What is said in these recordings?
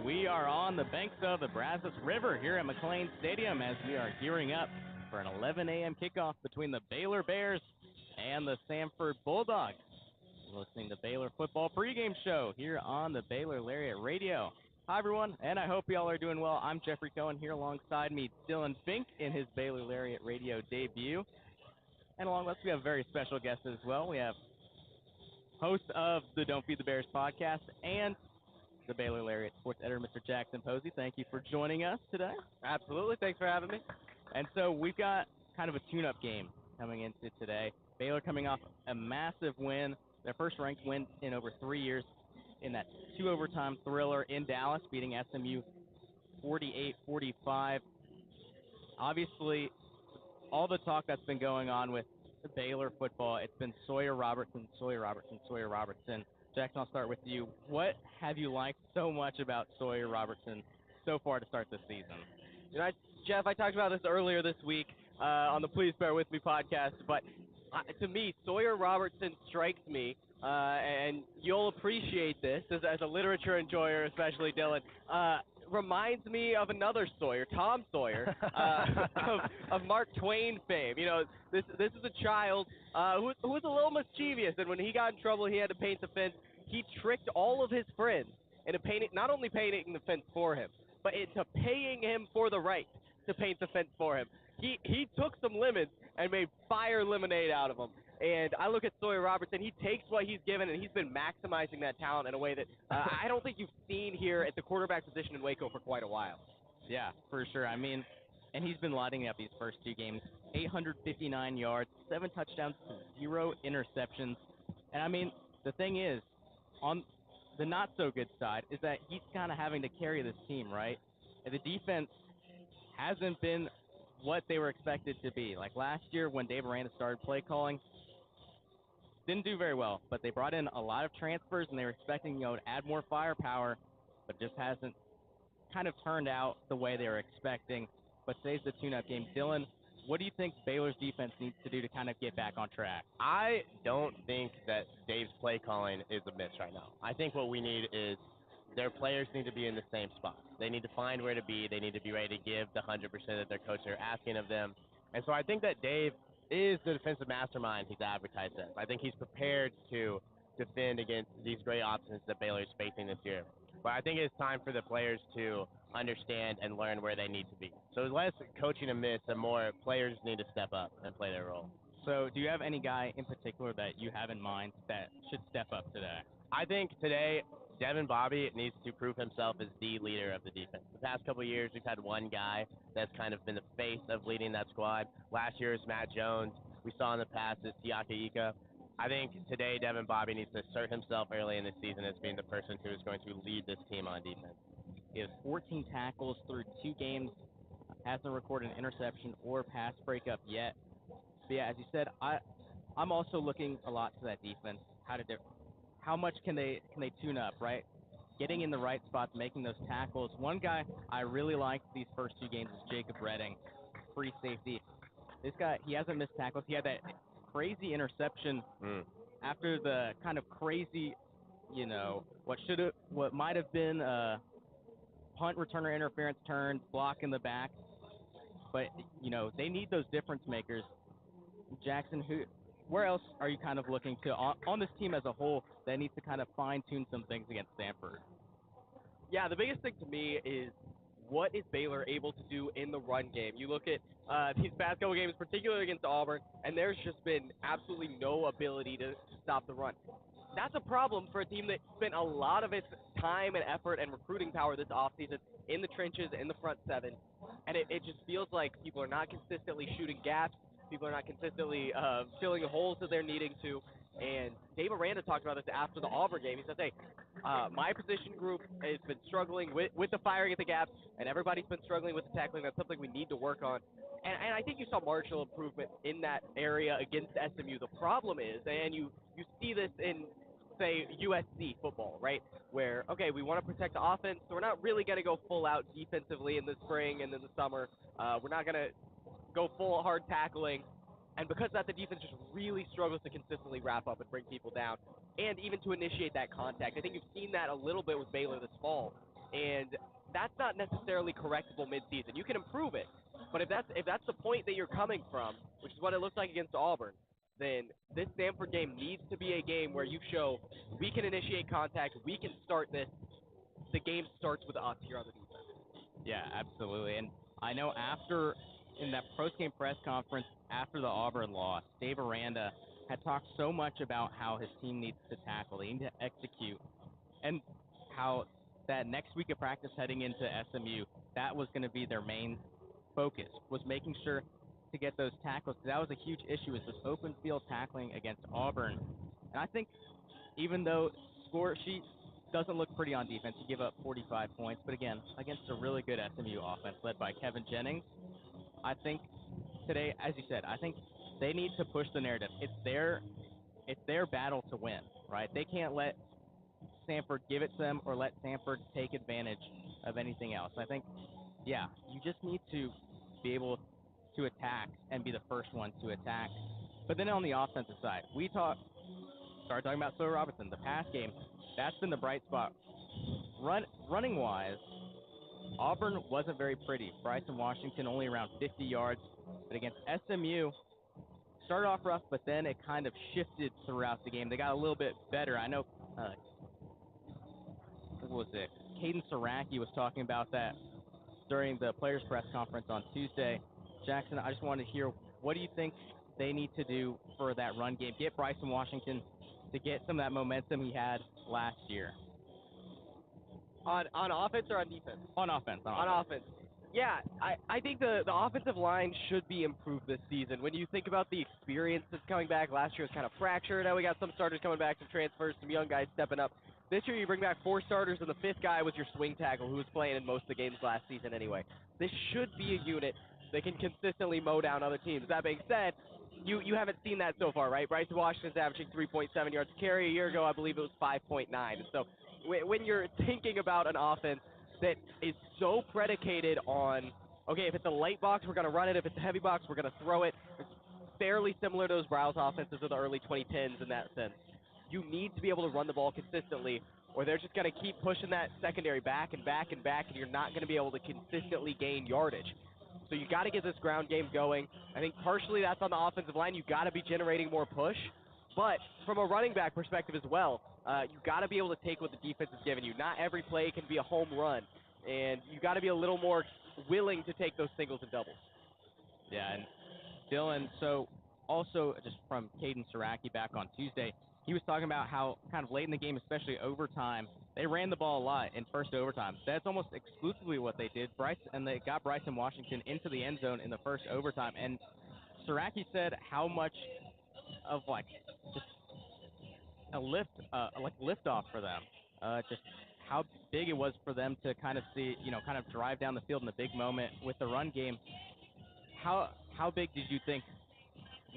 We are on the banks of the Brazos River here at McLean Stadium as we are gearing up for an 11 a.m. kickoff between the Baylor Bears and the Samford Bulldogs. You're listening to Baylor Football Pregame Show here on the Baylor Lariat Radio. Hi, everyone, and I hope y'all are doing well. I'm Jeffrey Cohen here alongside me, Dylan Fink, in his Baylor Lariat Radio debut. And along with us, we have a very special guest as well. We have host of the Don't Feed the Bears podcast and the Baylor Lariat sports editor, Mr. Jackson Posey. Thank you for joining us today. Absolutely. Thanks for having me. And so we've got kind of a tune-up game coming into today. Baylor coming off a massive win, their first ranked win in over 3 years in that two-overtime thriller in Dallas, beating SMU 48-45. Obviously, all the talk that's been going on with Baylor football, it's been Sawyer Robertson. Jackson, I'll start with you. What have you liked so much about Sawyer Robertson so far to start this season? You know, Jeff, I talked about this earlier this week on the Please Bear With Me podcast, but to me, Sawyer Robertson strikes me, and you'll appreciate this as a literature enjoyer, especially Dylan, reminds me of another Sawyer, Tom Sawyer, of Mark Twain fame. You know, this is a child who was a little mischievous, and when he got in trouble, he had to paint the fence. He tricked all of his friends into not only painting the fence for him, but into paying him for the right to paint the fence for him. He took some lemons and made fire lemonade out of them. And I look at Sawyer Robertson, he takes what he's given, and he's been maximizing that talent in a way that I don't think you've seen here at the quarterback position in Waco for quite a while. Yeah, for sure. I mean, and he's been lighting up these first two games. 859 yards, 7 touchdowns, 0 interceptions. And, I mean, the thing is, on the not-so-good side is that he's kind of having to carry this team, right? And the defense hasn't been what they were expected to be. Like last year when Dave Aranda started play calling, didn't do very well, but they brought in a lot of transfers and they were expecting, to add more firepower, but just hasn't kind of turned out the way they were expecting. But today's the tune-up game. Dylan, what do you think Baylor's defense needs to do to kind of get back on track? I don't think that Dave's play calling is a miss right now. I think what we need is their players need to be in the same spot. They need to find where to be. They need to be ready to give the 100% that their coaches are asking of them. And so I think that Dave is the defensive mastermind he's advertised as. I think he's prepared to defend against these great options that Baylor is facing this year. But I think it's time for the players to understand and learn where they need to be. So less coaching a miss and more players need to step up and play their role. So do you have any guy in particular that you have in mind that should step up today? I think today Devin Bobby needs to prove himself as the leader of the defense. The past couple of years, we've had one guy that's kind of been the face of leading that squad. Last year is Matt Jones. We saw in the past is Siaka Ika. I think today Devin Bobby needs to assert himself early in the season as being the person who is going to lead this team on defense. He has 14 tackles through 2 games, hasn't recorded an interception or pass breakup yet. But yeah, as you said, I'm also looking a lot to that defense. How much can they tune up, right? Getting in the right spots, making those tackles. One guy I really liked these first 2 games is Jacob Redding, free safety. This guy, he hasn't missed tackles. He had that crazy interception after the kind of crazy, what might have been a punt returner interference turn, block in the back. But, they need those difference makers. Jackson, where else are you kind of looking to on this team as a whole that needs to kind of fine-tune some things against Samford? Yeah, the biggest thing to me is what is Baylor able to do in the run game? You look at these past couple games, particularly against Auburn, and there's just been absolutely no ability to stop the run. That's a problem for a team that spent a lot of its time and effort and recruiting power this offseason in the trenches, in the front 7, and it just feels like people are not consistently shooting gaps. People are not consistently filling the holes that they're needing to. And Dave Aranda talked about this after the Auburn game. He says, hey, my position group has been struggling with the firing at the gaps, and everybody's been struggling with the tackling. That's something we need to work on. And I think you saw marginal improvement in that area against SMU. The problem is, and you see this in, say, USC football, right, where, okay, we want to protect the offense, so we're not really going to go full out defensively in the spring and in the summer. We're not going to go full hard tackling, and because of that, the defense just really struggles to consistently wrap up and bring people down, and even to initiate that contact. I think you've seen that a little bit with Baylor this fall, And that's not necessarily correctable midseason. You can improve it, but if that's the point that you're coming from, which is what it looked like against Auburn, then this Samford game needs to be a game where you show we can initiate contact, we can start this. The game starts with us here on the defense. Yeah, absolutely. And I know in that post-game press conference after the Auburn loss, Dave Aranda had talked so much about how his team needs to tackle, they need to execute, and how that next week of practice heading into SMU, that was going to be their main focus, was making sure to get those tackles. That was a huge issue, was this open field tackling against Auburn. And I think even though score sheet doesn't look pretty on defense, you give up 45 points, but again, against a really good SMU offense led by Kevin Jennings, I think today, as you said, I think they need to push the narrative. It's their battle to win, right? They can't let Samford give it to them or let Samford take advantage of anything else. I think, yeah, you just need to be able to attack and be the first one to attack. But then on the offensive side, started talking about Sawyer Robertson, the pass game. That's been the bright spot. Running-wise, Auburn wasn't very pretty. Bryson Washington only around 50 yards. But against SMU, started off rough, but then it kind of shifted throughout the game. They got a little bit better. I know, what was it? Caden Saraki was talking about that during the players' press conference on Tuesday. Jackson, I just wanted to hear, what do you think they need to do for that run game? Get Bryson Washington to get some of that momentum he had last year. On offense or on defense? On offense. On offense. Yeah, I think the offensive line should be improved this season. When you think about the experience that's coming back, last year was kind of fractured. Now we got some starters coming back, some transfers, some young guys stepping up. This year you bring back 4 starters, and the 5th guy was your swing tackle who was playing in most of the games last season anyway. This should be a unit that can consistently mow down other teams. That being said, you haven't seen that so far, right? Bryson Washington's averaging 3.7 yards a carry. A year ago, I believe it was 5.9. And so when you're thinking about an offense that is so predicated on, okay, if it's a light box, we're going to run it. If it's a heavy box, we're going to throw it. It's fairly similar to those Browse offenses of the early 2010s in that sense. You need to be able to run the ball consistently, or they're just going to keep pushing that secondary back and back and back, and you're not going to be able to consistently gain yardage. So you got to get this ground game going. I think partially that's on the offensive line. You got to be generating more push. But from a running back perspective as well, you got to be able to take what the defense is giving you. Not every play can be a home run, and you got to be a little more willing to take those singles and doubles. Yeah, and Dylan, so also just from Caden Saraki back on Tuesday, he was talking about how kind of late in the game, especially overtime, they ran the ball a lot in first overtime. That's almost exclusively what they did. And they got Bryson Washington into the end zone in the first overtime. And Saraki said how much of just a lift off for them. Just how big it was for them to kind of see, kind of drive down the field in a big moment with the run game. How big did you think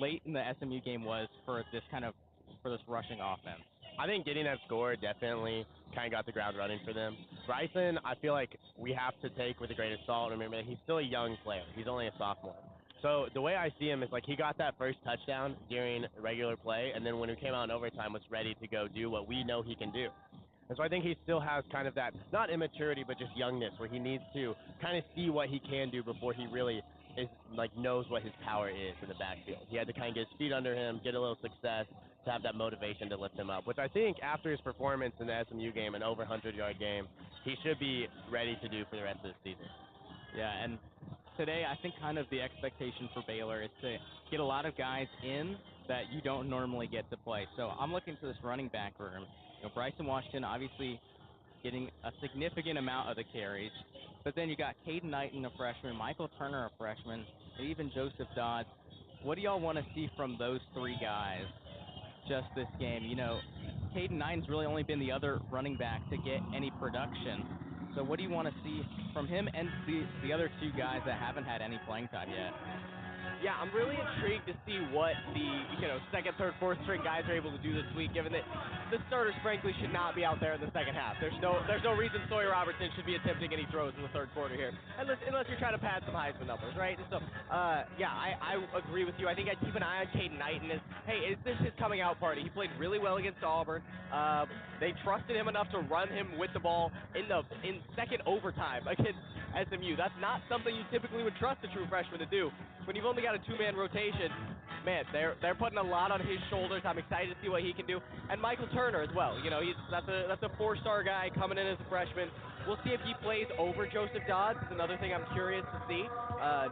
late in the SMU game was for this rushing offense? I think getting that score definitely kind of got the ground running for them. Bryson, I feel like we have to take with a grain of salt. Remember, he's still a young player. He's only a sophomore. So the way I see him is he got that first touchdown during regular play, and then when he came out in overtime was ready to go do what we know he can do. And so I think he still has kind of that, not immaturity, but just youngness, where he needs to kind of see what he can do before he really is knows what his power is in the backfield. He had to kind of get his feet under him, get a little success, to have that motivation to lift him up, which I think after his performance in the SMU game, an over 100-yard game, he should be ready to do for the rest of the season. Yeah, and today I think kind of the expectation for Baylor is to get a lot of guys in that you don't normally get to play. So I'm looking to this running back room. Bryson Washington obviously getting a significant amount of the carries, but then you got Caden Knighton, a freshman, Michael Turner, a freshman, and even Joseph Dodds. What do y'all want to see from those 3 guys just this game? Caden Knighton's really only been the other running back to get any production. So what do you want to see from him and the other 2 guys that haven't had any playing time yet? Yeah, I'm really intrigued to see what the second, third, fourth string guys are able to do this week, given that the starters frankly should not be out there in the second half. There's no reason Sawyer Robertson should be attempting any throws in the third quarter here, unless you're trying to pad some Heisman numbers, right? And so, yeah, I agree with you. I think I'd keep an eye on Caden Knighton. Is this his coming out party? He played really well against Auburn. They trusted him enough to run him with the ball in second overtime against SMU. That's not something you typically would trust a true freshman to do. When you've only got a two-man rotation, man, they're putting a lot on his shoulders. I'm excited to see what he can do. And Michael Turner as well. That's a four-star guy coming in as a freshman. We'll see if he plays over Joseph Dodds. Is another thing I'm curious to see.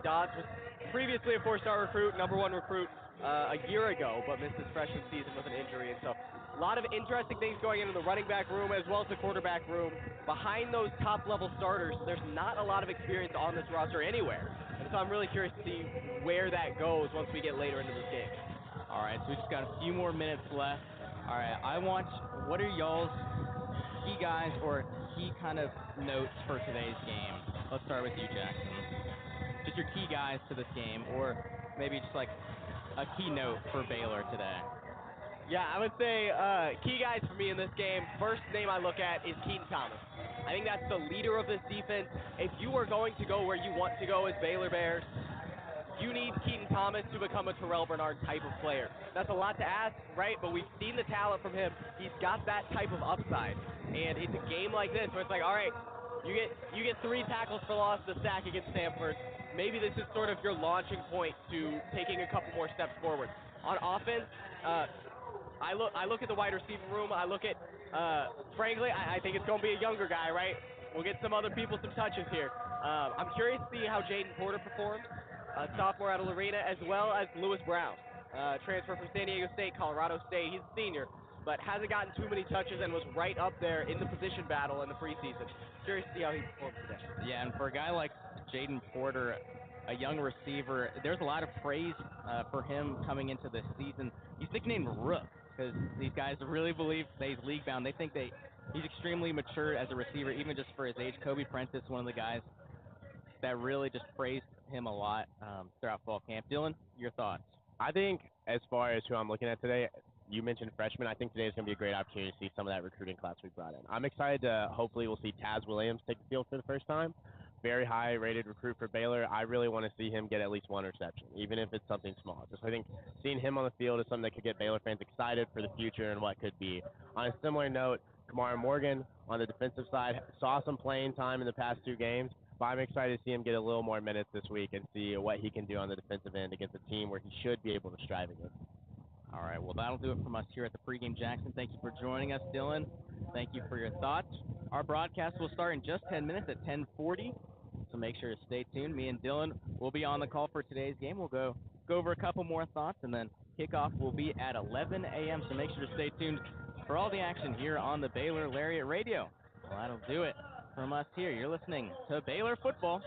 Dodds was previously a four-star recruit, number one recruit a year ago, but missed his freshman season with an injury. And so a lot of interesting things going into the running back room as well as the quarterback room. Behind those top-level starters, there's not a lot of experience on this roster anywhere. And so I'm really curious to see where that goes once we get later into this game. All right, so we just got a few more minutes left. All right, what are y'all's key guys or key kind of notes for today's game? Let's start with you, Jackson. Just your key guys to this game, or maybe just like a key note for Baylor today. Yeah, I would say key guys for me in this game, first name I look at is Keaton Thomas. I think that's the leader of this defense. If you are going to go where you want to go as Baylor Bears, you need Keaton Thomas to become a Terrell Bernard type of player. That's a lot to ask, right? But we've seen the talent from him. He's got that type of upside. And it's a game like this where it's like, all right, you get 3 tackles for loss, the sack against Samford. Maybe this is sort of your launching point to taking a couple more steps forward. On offense, I look at the wide receiver room. I look at, frankly, I think it's going to be a younger guy, right? We'll get some other people some touches here. I'm curious to see how Jaden Porter performs, sophomore out of Lorena, as well as Lewis Brown, transfer from San Diego State, Colorado State. He's a senior, but hasn't gotten too many touches and was right up there in the position battle in the preseason. Curious to see how he performs today. Yeah, and for a guy like Jaden Porter, a young receiver, there's a lot of praise for him coming into this season. He's nicknamed Rook because these guys really believe that he's league bound. They think he's extremely mature as a receiver, even just for his age. Kobe Prentice, one of the guys that really just praised him a lot throughout fall camp. Dylan, your thoughts? I think as far as who I'm looking at today, you mentioned freshmen. I think today is going to be a great opportunity to see some of that recruiting class we brought in. I'm excited to hopefully we'll see Taz Williams take the field for the first time. Very high-rated recruit for Baylor. I really want to see him get at least one reception, even if it's something small. Just I think seeing him on the field is something that could get Baylor fans excited for the future and what could be. On a similar note, Kamar Morgan on the defensive side saw some playing time in the past 2 games, but I'm excited to see him get a little more minutes this week and see what he can do on the defensive end against a team where he should be able to strive against. All right, well, that'll do it from us here at the Pregame Jackson. Thank you for joining us, Dylan. Thank you for your thoughts. Our broadcast will start in just 10 minutes at 10:40, so make sure to stay tuned. Me and Dylan will be on the call for today's game. We'll go over a couple more thoughts, and then kickoff will be at 11 a.m., so make sure to stay tuned for all the action here on the Baylor Lariat Radio. Well, that'll do it from us here. You're listening to Baylor Football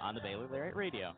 on the Baylor Lariat Radio.